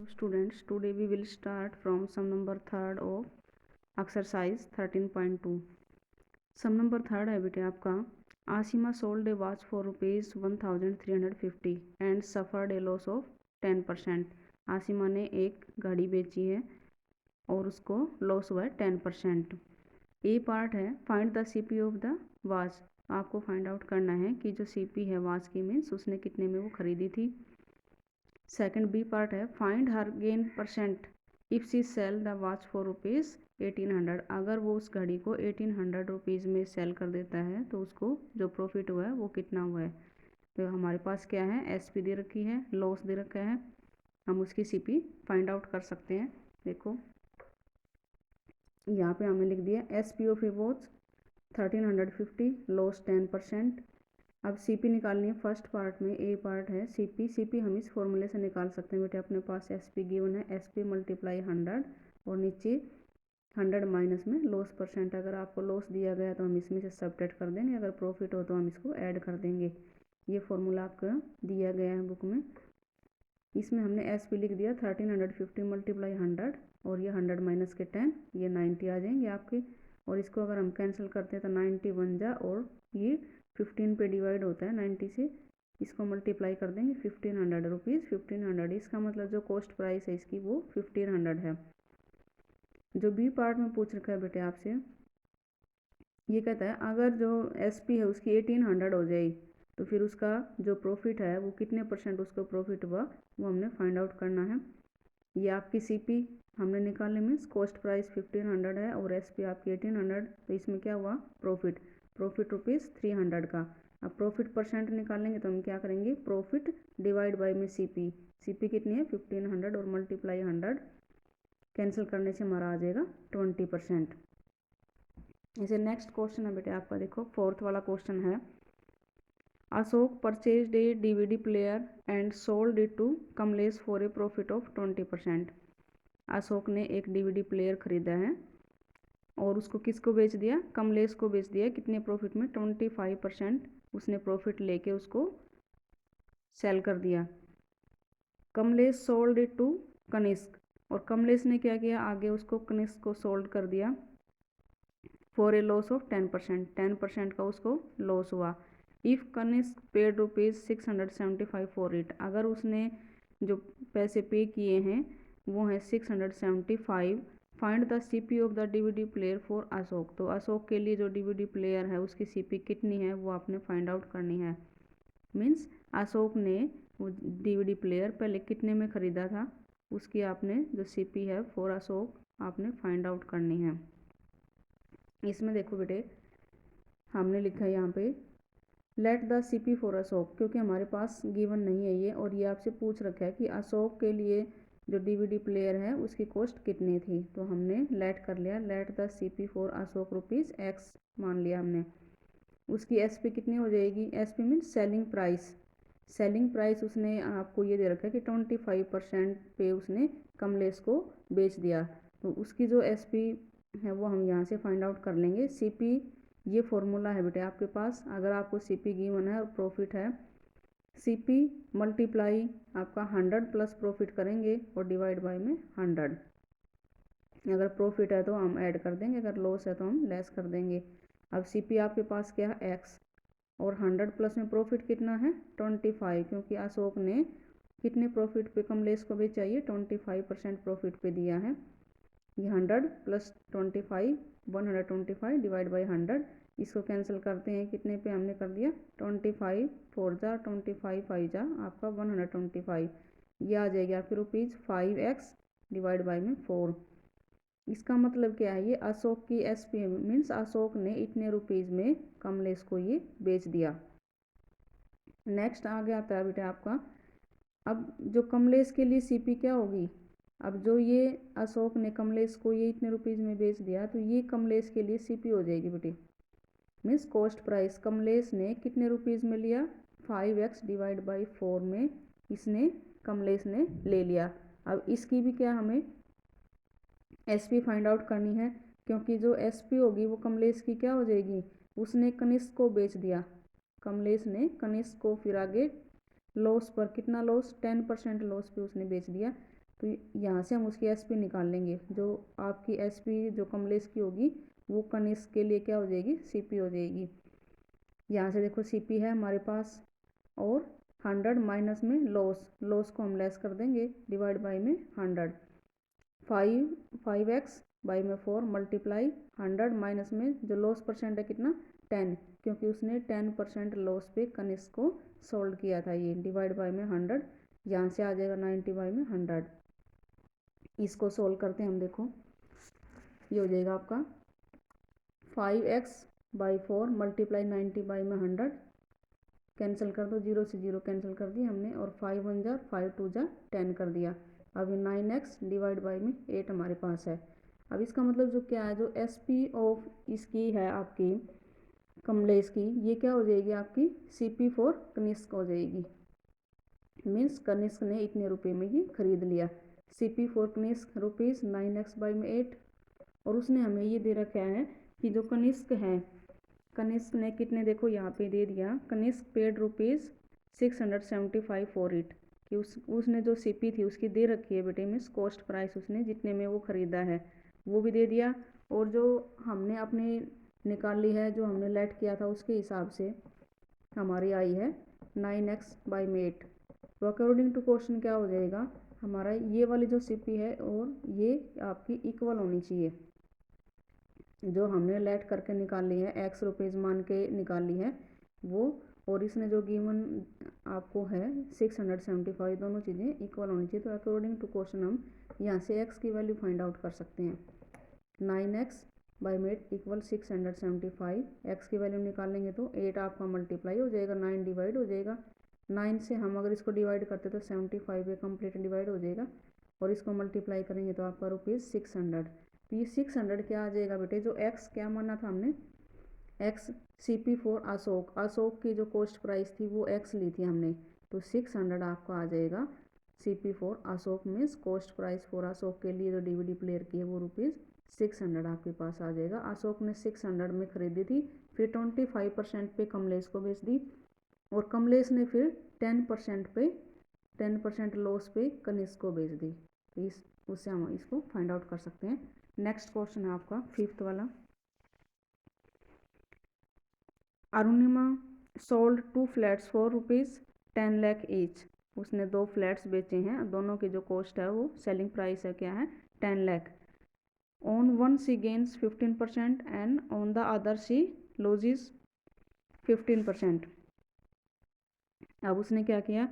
Students, today we will start from sum number third of exercise 13.2. Sum number third है बेटे आपका, Asima sold a watch for ₹1350 and suffered a loss of 10%। आसिमा ने एक घड़ी बेची है और उसको लॉस हुआ है 10%। ए पार्ट है find the CP of the watch. आपको फाइंड आउट करना है कि जो सीपी है वॉच की मीन्स उसने कितने में वो खरीदी थी। सेकंड बी पार्ट है find her gain percent if she sell the watch for ₹1800। अगर वो उस घड़ी को 1800 रुपीज़ में सेल कर देता है तो उसको जो प्रॉफिट हुआ है वो कितना हुआ है। तो हमारे पास क्या है, एसपी दे रखी है, लॉस दे रखा है, हम उसकी सीपी फाइंड आउट कर सकते हैं। देखो यहाँ पे हमने लिख दिया SP of A watch 1350, loss 10%। अब सीपी निकालनी है। फर्स्ट पार्ट में ए पार्ट है सीपी हम इस फॉर्मूले से निकाल सकते हैं बेटे। अपने पास एसपी गिवन है, एसपी मल्टीप्लाई 100 और नीचे 100 माइनस में लॉस परसेंट। अगर आपको लॉस दिया गया तो हम इसमें से सब्ट्रैक्ट कर देंगे, अगर प्रॉफिट हो तो हम इसको ऐड कर देंगे। ये फॉर्मूला आपका दिया गया है बुक में। इसमें हमने एसपी लिख दिया 1350 मल्टीप्लाई 100 और ये 100 माइनस के 10, ये 90 आ जाएंगे आपके। और इसको अगर हम कैंसिल करते हैं तो 90 बन जा और ये 15 पे डिवाइड होता है 90 से, इसको मल्टीप्लाई कर देंगे 1500 रुपीज़। 1500 इसका मतलब जो कॉस्ट प्राइस है इसकी वो 1500 है। जो बी पार्ट में पूछ रखा है बेटे आपसे, ये कहता है अगर जो एसपी है उसकी 1800 हो जाए तो फिर उसका जो प्रॉफिट है वो कितने परसेंट उसको प्रॉफिट हुआ वो हमने फाइंड आउट करना है। ये आपकी सीपी हमने निकालने मीन्स कॉस्ट प्राइस 1500 है और एसपी आपकी 1800, तो इसमें क्या हुआ प्रॉफिट ₹300 का। अब प्रॉफिट परसेंट निकालेंगे तो हम क्या करेंगे, प्रॉफिट डिवाइड बाय में सीपी कितनी है 1500 और मल्टीप्लाई 100, कैंसिल करने से हमारा आ जाएगा 20%। इसे नेक्स्ट क्वेश्चन है बेटे आपका, देखो फोर्थ वाला क्वेश्चन है Ashok purchased a DVD player and sold it to Kamlesh for a profit of 20%। Ashok ने एक डीवीडी प्लेयर खरीदा है और उसको किसको बेच दिया, कमलेश को बेच दिया। कितने प्रॉफिट में, 25% उसने प्रॉफिट लेके उसको सेल कर दिया। Kamlesh sold it to Kanishk, और कमलेश ने क्या किया, आगे उसको कनिष्क को सोल्ड कर दिया फॉर ए लॉस ऑफ 10%। 10% का उसको लॉस हुआ। If Kanishk paid ₹675 for it, अगर उसने जो पैसे पे किए हैं वो हैं 675। Find the CP of the DVD player for Ashok, तो अशोक के लिए जो डीवीडी प्लेयर है उसकी सीपी कितनी है वो आपने फाइंड आउट करनी है। मीन्स अशोक ने वो डीवीडी प्लेयर पहले कितने में ख़रीदा था, उसकी आपने जो सीपी है फॉर अशोक आपने फाइंड आउट करनी है। इसमें देखो बेटे हमने लिखा है यहाँ पे let the CP for Ashok, क्योंकि हमारे पास गिवन नहीं है ये, और ये आपसे पूछ रखा है कि अशोक के लिए जो डीवीडी प्लेयर है उसकी कॉस्ट कितनी थी। तो हमने लेट कर लिया, let the CP for Ashok ₹X मान लिया हमने। उसकी एसपी कितनी हो जाएगी, SP means selling price. Selling price उसने आपको ये दे रखा है कि 25% पे उसने कमलेश को बेच दिया, तो उसकी जो एसपी है वो हम यहाँ से फाइंड आउट कर लेंगे। सीपी ये फॉर्मूला है बेटे आपके पास, अगर आपको सीपी गिवन है और प्रॉफिट है, सीपी मल्टीप्लाई आपका 100 प्लस प्रॉफिट करेंगे और डिवाइड बाय में 100। अगर प्रॉफिट है तो हम ऐड कर देंगे, अगर लॉस है तो हम लेस कर देंगे। अब सीपी आपके पास क्या है x, और 100 प्लस में प्रॉफिट कितना है 25, क्योंकि अशोक ने कितने प्रॉफिट पे कमलेश को बेचा, ये 25% प्रॉफिट पे दिया है। ये 100 प्लस 25 125 डिवाइड बाई 100, इसको कैंसिल करते हैं कितने पे हमने कर दिया 25 4 जा 25 5 जा आपका 125, ये आ जाएगी आपकी ₹5x डिवाइड बाई में 4। इसका मतलब क्या है, ये अशोक की एसपी मीन्स अशोक ने इतने रुपीज़ में कमलेश को ये बेच दिया। नेक्स्ट आगे आता है बेटा आपका, अब जो कमलेश के लिए सीपी क्या होगी, अब जो ये अशोक ने कमलेश को ये इतने रुपीज़ में बेच दिया तो ये कमलेश के लिए सीपी हो जाएगी बेटी, मीन्स कॉस्ट प्राइस। कमलेश ने कितने रुपीज़ में लिया, 5x डिवाइड बाई 4 में इसने कमलेश ने ले लिया। अब इसकी भी क्या हमें एसपी फाइंड आउट करनी है, क्योंकि जो एसपी होगी वो कमलेश की क्या हो जाएगी, उसने कनिष्क को बेच दिया, कमलेश ने कनिष्क को फिर आगे लॉस पर, कितना लॉस 10% लॉस पे उसने बेच दिया। तो यहाँ से हम उसकी एसपी निकाल लेंगे। जो आपकी एसपी जो कमलेश की होगी वो कनिष्क के लिए क्या हो जाएगी, सीपी हो जाएगी। यहाँ से देखो सीपी है हमारे पास, और 100 माइनस में लॉस को हम लेस कर देंगे, डिवाइड बाई में 100। 5x बाई में 4 मल्टीप्लाई 100 माइनस में जो लॉस परसेंट है कितना 10, क्योंकि उसने 10% लॉस पे कनिष्क को सोल्ड किया था, ये डिवाइड बाई में 100। यहाँ से आ जाएगा 90 बाई में 100। इसको सोल्व करते हैं हम, देखो ये हो जाएगा आपका 5x बाई 4 मल्टीप्लाई 90 बाई में 100, कैंसिल कर दो, 0 से 0 कैंसिल कर दिया हमने, और 5 1 जा 5 2 जा 10 कर दिया। अब ये 9x डिवाइड बाई में 8 हमारे पास है। अब इसका मतलब जो क्या है, जो एसपी ऑफ इसकी है आपकी कमलेश की, ये क्या हो जाएगी आपकी सीपी फॉर कनिष्क हो जाएगी। मीन्स कनिष्क ने इतने रुपए में ये खरीद लिया। CP for Kanishk rupees 9x by में 8, और उसने हमें ये दे रखा है कि जो कनिष्क है, कनिष्क ने कितने, देखो यहाँ पे दे दिया, Kanishk paid rupees 675 for it, कि उसने जो सीपी थी उसकी दे रखी है बेटे, मीन्स कॉस्ट प्राइस उसने जितने में वो ख़रीदा है वो भी दे दिया, और जो हमने अपनी निकाल ली है, जो हमने लेट किया था उसके हिसाब से हमारी आई है 9x बाई में 8। तो अकॉर्डिंग टू क्वेश्चन क्या हो जाएगा हमारा, ये वाली जो सीपी है और ये आपकी इक्वल होनी चाहिए। जो हमने लेट करके निकाल ली है, x रुपीज़ मान के निकाल ली है वो, और इसने जो गिवन आपको है 675, दोनों चीज़ें इक्वल होनी चाहिए। तो अकॉर्डिंग टू क्वेश्चन हम यहाँ से x की वैल्यू फाइंड आउट कर सकते हैं। 9x बाई में 8 इक्वल 675, x की वैल्यू निकालेंगे तो 8 आपका मल्टीप्लाई हो जाएगा, 9 डिवाइड हो जाएगा, 9 से हम अगर इसको डिवाइड करते तो 75 पे कंप्लीट डिवाइड हो जाएगा, और इसको मल्टीप्लाई करेंगे तो आपका रुपीज़ 600। तो ये 600 क्या आ जाएगा बेटे, जो x क्या माना था हमने, x सीपी फॉर अशोक की जो कॉस्ट प्राइस थी वो x ली थी हमने, तो 600 आपका आ जाएगा CP for Ashok means cost price for Ashok के लिए जो डीवीडी प्लेयर की है वो रुपीज़ 600 आपके पास आ जाएगा। अशोक ने 600 में खरीदी थी, फिर 25% पे कमलेश को बेच दी, और कमलेश ने फिर 10% लॉस पे कनिष्क को बेच दी। तो इस उससे हम इसको फाइंड आउट कर सकते हैं। नेक्स्ट क्वेश्चन है आपका 5th वाला। Arunima sold 2 flats for rupees 10 lakh each. उसने 2 फ्लैट्स बेचे हैं, दोनों की जो कॉस्ट है वो सेलिंग प्राइस है क्या है 10 lakh. On one she gains 15% and on the other she loses 15%। अब उसने क्या किया,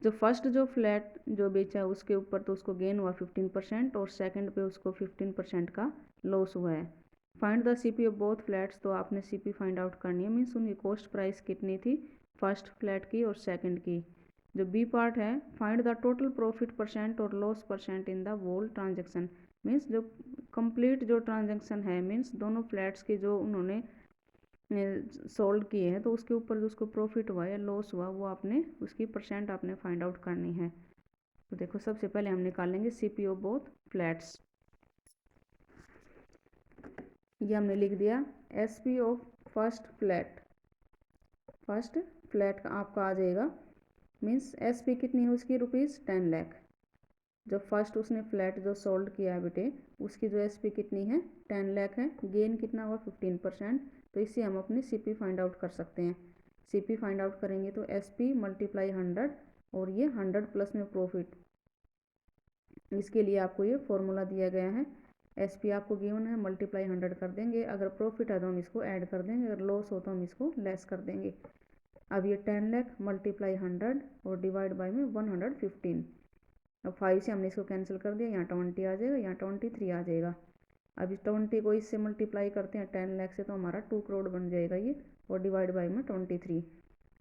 जो फर्स्ट जो फ्लैट जो बेचा है उसके ऊपर तो उसको गेन हुआ 15%, और सेकंड पे उसको 15% का लॉस हुआ है। Find the CP of both flats, तो आपने सीपी फाइंड आउट करनी है, मीन्स उनकी कॉस्ट प्राइस कितनी थी फर्स्ट फ्लैट की और सेकंड की। जो बी पार्ट है, find the total profit percent और loss percent in the whole transaction, means जो कंप्लीट जो ट्रांजेक्शन है, मीन्स दोनों फ्लैट्स की जो उन्होंने सोल्ड किए हैं तो उसके ऊपर जो उसको प्रॉफिट हुआ या लॉस हुआ वो आपने उसकी परसेंट आपने फाइंड आउट करनी है। तो देखो सबसे पहले हम निकालेंगे सीपी ऑफ बोथ फ्लैट्स। ये हमने लिख दिया एसपी ऑफ फर्स्ट फ्लैट का आपका आ जाएगा, मीन्स एसपी कितनी है उसकी रुपीज़ 10 लाख। जो फर्स्ट उसने फ्लैट जो सोल्ड किया है बेटे उसकी जो एसपी कितनी है 10 लाख है, गेन कितना हुआ 15%। तो इससे हम अपनी सीपी फाइंड आउट कर सकते हैं। सीपी फाइंड आउट करेंगे तो एसपी मल्टीप्लाई 100 और ये 100 प्लस में प्रॉफिट, इसके लिए आपको ये फॉर्मूला दिया गया है। एसपी आपको गिवन है, मल्टीप्लाई 100 कर देंगे, अगर प्रॉफिट है तो हम इसको ऐड कर देंगे, अगर लॉस हो तो हम इसको लेस कर देंगे। अब ये 10 लाख मल्टीप्लाई 100 और डिवाइड बाई में 115। अब 5 से हमने इसको कैंसिल कर दिया, यहाँ 20 आ जाएगा, यहाँ 23 आ जाएगा। अब इस 20 को इससे मल्टीप्लाई करते हैं 10 लाख से तो हमारा 2 करोड़ बन जाएगा ये, और डिवाइड बाई में 23।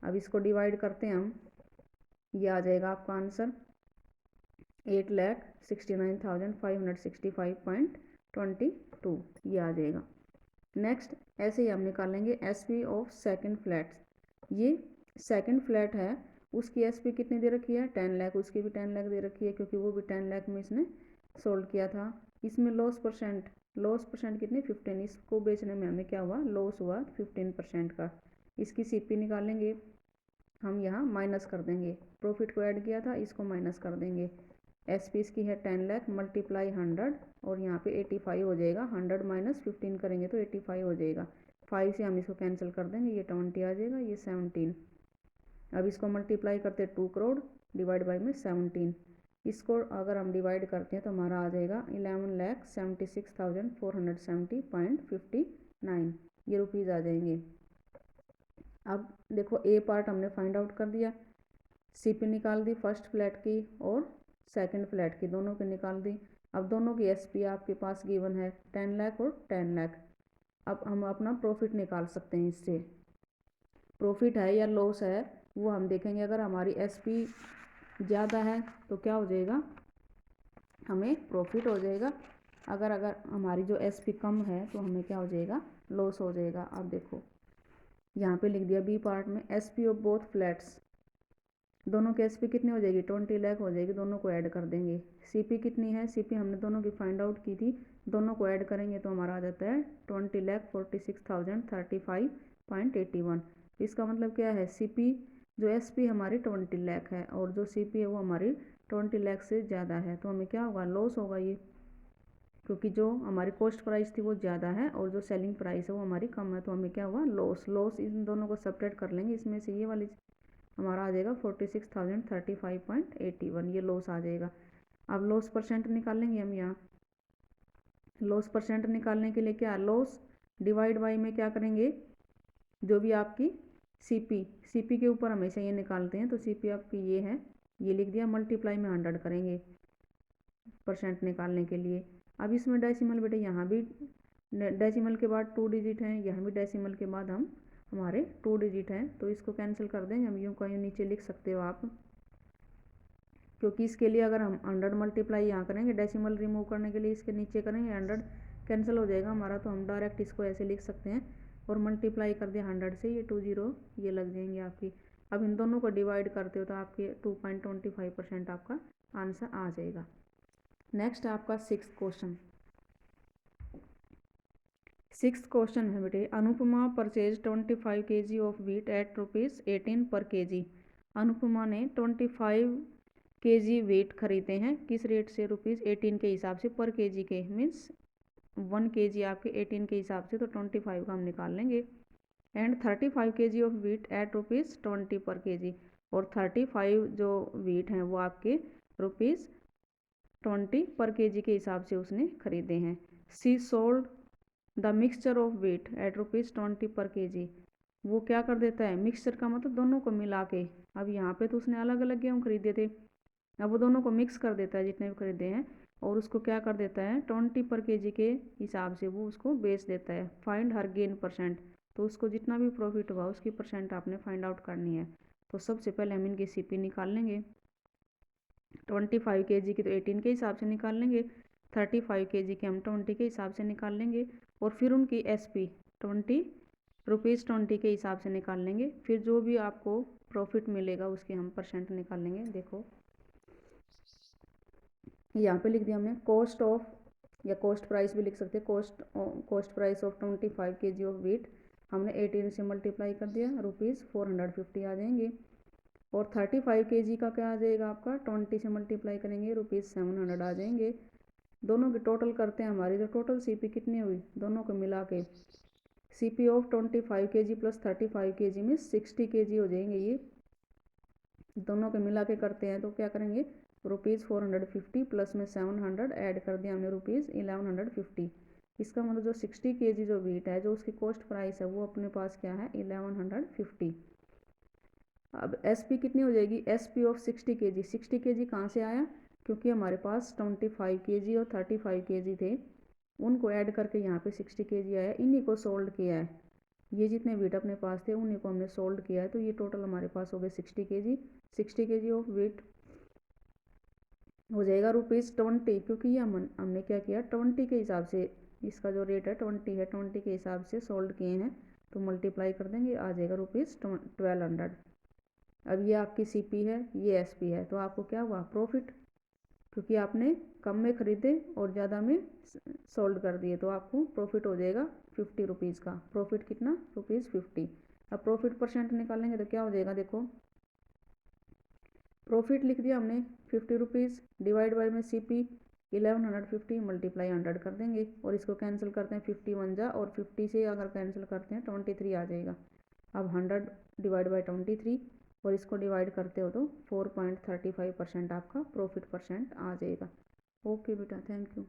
अब इसको डिवाइड करते हैं हम, ये आ जाएगा आपका आंसर 8,69,565.22, ये आ जाएगा। नेक्स्ट ऐसे ही हम निकालेंगे एसपी ऑफ सेकंड फ्लैट। ये सेकंड फ्लैट है, उसकी एसपी कितनी दे रखी है 10 लाख, उसकी भी 10 लाख दे रखी है क्योंकि वो भी 10 लाख में इसने सोल्ड किया था। इसमें लॉस परसेंट कितनी 15, इसको बेचने में हमें क्या हुआ लॉस हुआ 15% का। इसकी सीपी निकालेंगे हम, यहाँ माइनस कर देंगे, प्रॉफिट को ऐड किया था इसको माइनस कर देंगे, एस पी इसकी है 10 लाख मल्टीप्लाई 100 और यहाँ पे 85 हो जाएगा। 100 माइनस 15 करेंगे तो 85 हो जाएगा। 5 से हम इसको कैंसिल कर देंगे, ये 20 आ जाएगा, ये 17। अब इसको मल्टीप्लाई करते हैं 2 करोड़ डिवाइड बाई में 17। इसको अगर हम डिवाइड करते हैं तो हमारा आ जाएगा 11,76,470.59 ये रुपीज़ आ जाएंगे। अब देखो ए पार्ट हमने फाइंड आउट कर दिया, सीपी निकाल दी फर्स्ट फ्लैट की और सेकंड फ्लैट की, दोनों की निकाल दी। अब दोनों की एसपी आपके पास गिवन है 10 लाख और 10 लाख। अब हम अपना प्रॉफिट निकाल सकते हैं इससे। प्रॉफिट है या लॉस है वो हम देखेंगे। अगर हमारी एसपी ज़्यादा है तो क्या हो जाएगा, हमें प्रॉफिट हो जाएगा। अगर हमारी जो एसपी कम है तो हमें क्या हो जाएगा, लॉस हो जाएगा। अब देखो यहाँ पे लिख दिया बी पार्ट में एसपी ऑफ बोथ फ्लैट्स, दोनों की एसपी कितनी हो जाएगी, 20 लाख हो जाएगी। दोनों को ऐड कर देंगे। सीपी कितनी है, सीपी हमने दोनों की फाइंड आउट की थी, दोनों को ऐड करेंगे तो हमारा आ जाता है 20,46,035.81। इसका मतलब क्या है, सीपी जो एसपी हमारी 20 लाख है और जो सीपी है वो हमारी 20 लाख से ज़्यादा है, तो हमें क्या होगा, लॉस होगा ये, क्योंकि जो हमारी कॉस्ट प्राइस थी वो ज़्यादा है और जो सेलिंग प्राइस है वो हमारी कम है, तो हमें क्या हुआ, लॉस। लॉस इन दोनों को सेपरेट कर लेंगे, इसमें से ये वाली हमारा आ जाएगा 46,035.81, ये लॉस आ जाएगा। अब लॉस परसेंट निकालेंगे हम यहाँ। लॉस परसेंट निकालने के लिए क्या, लॉस डिवाइड बाई में क्या करेंगे, जो भी आपकी सीपी के ऊपर हमेशा ये निकालते हैं, तो सीपी आपकी ये है, ये लिख दिया, मल्टीप्लाई में 100 करेंगे परसेंट निकालने के लिए। अब इसमें डेसिमल बेटे यहाँ भी डेसिमल के बाद 2 डिजिट हैं, यहाँ भी डेसिमल के बाद हमारे 2 डिजिट हैं, तो इसको कैंसिल कर देंगे हम, यूँ का यूँ नीचे लिख सकते हो आप, क्योंकि इसके लिए अगर हम 100 मल्टीप्लाई यहाँ करेंगे, डेसिमल रिमूव करने के लिए इसके नीचे करेंगे, 100 कैंसिल हो जाएगा हमारा, तो हम डायरेक्ट इसको ऐसे लिख सकते हैं और मल्टीप्लाई कर दिया 100 से, ये 20 ये लग जाएंगे आपकी। अब इन दोनों को डिवाइड करते हो तो आपके 2.25% आपका आंसर आ जाएगा। नेक्स्ट आपका 6th क्वेश्चन। 6th क्वेश्चन है बेटे, Anupama purchase 25 kg of wheat at ₹18 per kg। Anupama ने 25 kg व्हीट खरीदे हैं, किस रेट से, ₹18 के हिसाब से पर kg के, मीन्स 1 kg आपके 18 के हिसाब से, तो 25 का हम निकाल लेंगे। And 35 kg of wheat at ₹20 पर kg, और 35 जो व्हीट हैं वो आपके ₹20 पर kg के हिसाब से उसने खरीदे हैं। C sold the mixture of wheat at ₹20 पर kg। वो क्या कर देता है, मिक्सचर का मतलब दोनों को मिला के, अब यहाँ पे तो उसने अलग अलग गेहूँ खरीदे थे, अब वो दोनों को मिक्स कर देता है जितने भी खरीदे हैं, और उसको क्या कर देता है 20 पर kg के हिसाब से वो उसको बेच देता है। फाइंड हर गेन परसेंट, तो उसको जितना भी प्रॉफिट हुआ उसकी परसेंट आपने फाइंड आउट करनी है। तो सबसे पहले हम इनकी सीपी निकाल लेंगे। 25 kg की तो 18 के हिसाब से निकाल लेंगे, 35 kg के हम 20 के हिसाब से निकाल लेंगे, और फिर उनकी एसपी ₹20 के हिसाब से निकाल लेंगे। फिर जो भी आपको प्रॉफिट मिलेगा उसके हम परसेंट निकाल लेंगे। देखो यहाँ पे लिख दिया हमने कॉस्ट ऑफ, या कॉस्ट प्राइस भी लिख सकते हैं, cost price of 25 kg of wheat हमने 18 से मल्टीप्लाई कर दिया, ₹450 आ जाएंगे। और 35 kg का क्या आ जाएगा आपका, 20 से मल्टीप्लाई करेंगे, ₹700 आ जाएंगे। दोनों की टोटल करते हैं, हमारी जो टोटल सीपी कितनी हुई दोनों को मिला के, CP of 25 kg plus 35 kg में 60 kg हो जाएंगे। ये दोनों के मिला के करते हैं तो क्या करेंगे, ₹450 प्लस में 700 ऐड कर दिया हमने, ₹1150। इसका मतलब जो 60 kg जो व्हीट है, जो उसकी कॉस्ट प्राइस है वो अपने पास क्या है, 1150। अब एसपी कितनी हो जाएगी, एसपी ऑफ 60 kg, 60 kg कहाँ से आया, क्योंकि हमारे पास 25 kg और 35 kg थे, उनको ऐड करके यहाँ पे 60 kg आया, इन्हीं को सोल्ड किया है, ये जितने व्हीट अपने पास थे उन्हीं को हमने सोल्ड किया है, तो ये टोटल हमारे पास हो गए 60 kg। 60 kg ऑफ व्हीट हो जाएगा ₹20, क्योंकि ये हमने क्या किया 20 के हिसाब से, इसका जो रेट है 20 है, 20 के हिसाब से सोल्ड किए हैं, तो मल्टीप्लाई कर देंगे, आ जाएगा ₹1200। अब ये आपकी सीपी है, ये एसपी है, तो आपको क्या हुआ, प्रॉफिट, क्योंकि आपने कम में खरीदे और ज़्यादा में सोल्ड कर दिए, तो आपको प्रॉफिट हो जाएगा ₹50 का। प्रॉफिट कितना, ₹50। अब प्रॉफिट परसेंट निकालेंगे तो क्या हो जाएगा, देखो प्रॉफिट लिख दिया हमने 50 रुपीज़, डिवाइड बाय में CP 1150 मल्टीप्लाई 100 कर देंगे और इसको कैंसिल करते हैं 51 जा, और 50 से अगर कैंसिल करते हैं 23 आ जाएगा। अब 100 डिवाइड बाय 23 और इसको डिवाइड करते हो तो 4.35% आपका प्रॉफिट परसेंट आ जाएगा। ओके बेटा, थैंक यू।